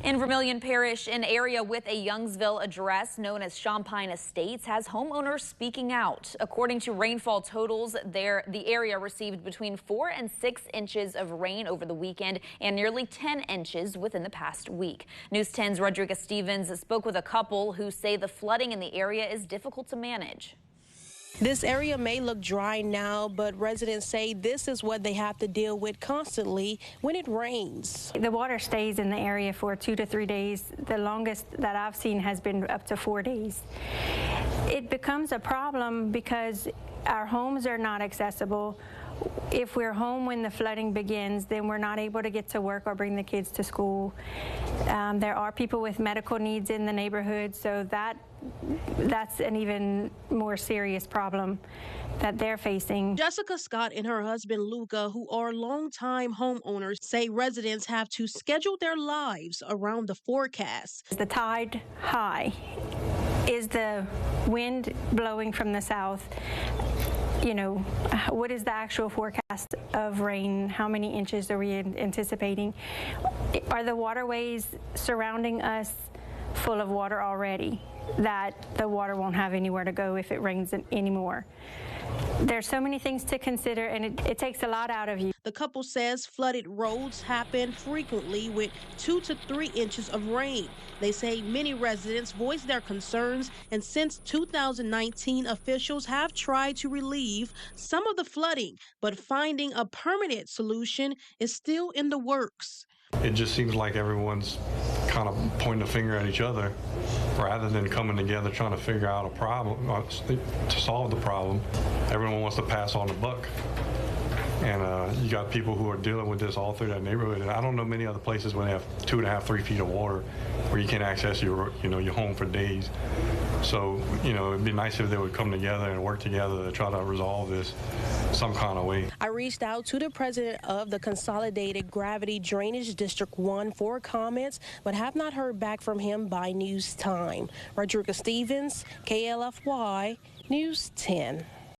In Vermilion Parish, an area with a Youngsville address known as Champagne Estates has homeowners speaking out. According to rainfall totals, the area received between 4 and 6 inches of rain over the weekend and nearly 10 inches within the past week. News 10's Rodriguez Stevens spoke with a couple who say the flooding in the area is difficult to manage. This area may look dry now, but residents say this is what they have to deal with constantly when it rains. The water stays in the area for 2 to 3 days. The longest that I've seen has been up to 4 days. It becomes a problem because our homes are not accessible. If we're home when the flooding begins, then we're not able to get to work or bring the kids to school. There are people with medical needs in the neighborhood, so that's an even more serious problem that they're facing. Jessica Scott and her husband Luca, who are longtime homeowners, say residents have to schedule their lives around the forecast. Is the tide high? Is the wind blowing from the south? You know, what is the actual forecast of rain? How many inches are we anticipating? Are the waterways surrounding us full of water already, that the water won't have anywhere to go if it rains anymore? There's so many things to consider, and it takes a lot out of you. The couple says flooded roads happen frequently with 2 to 3 inches of rain. They say many residents voice their concerns, and since 2019, officials have tried to relieve some of the flooding, but finding a permanent solution is still in the works. It just seems like everyone's kind of pointing a finger at each other rather than coming together trying to figure out a problem, to solve the problem. Everyone wants to pass on the buck. And you got people who are dealing with this all through that neighborhood. And I don't know many other places where they have 2.5, 3 feet of water where you can't access your home for days. So, it'd be nice if they would come together and work together to try to resolve this some kind of way. I reached out to the president of the Consolidated Gravity Drainage District 1 for comments, but have not heard back from him by news time. Rodriguez Stevens, KLFY, News 10.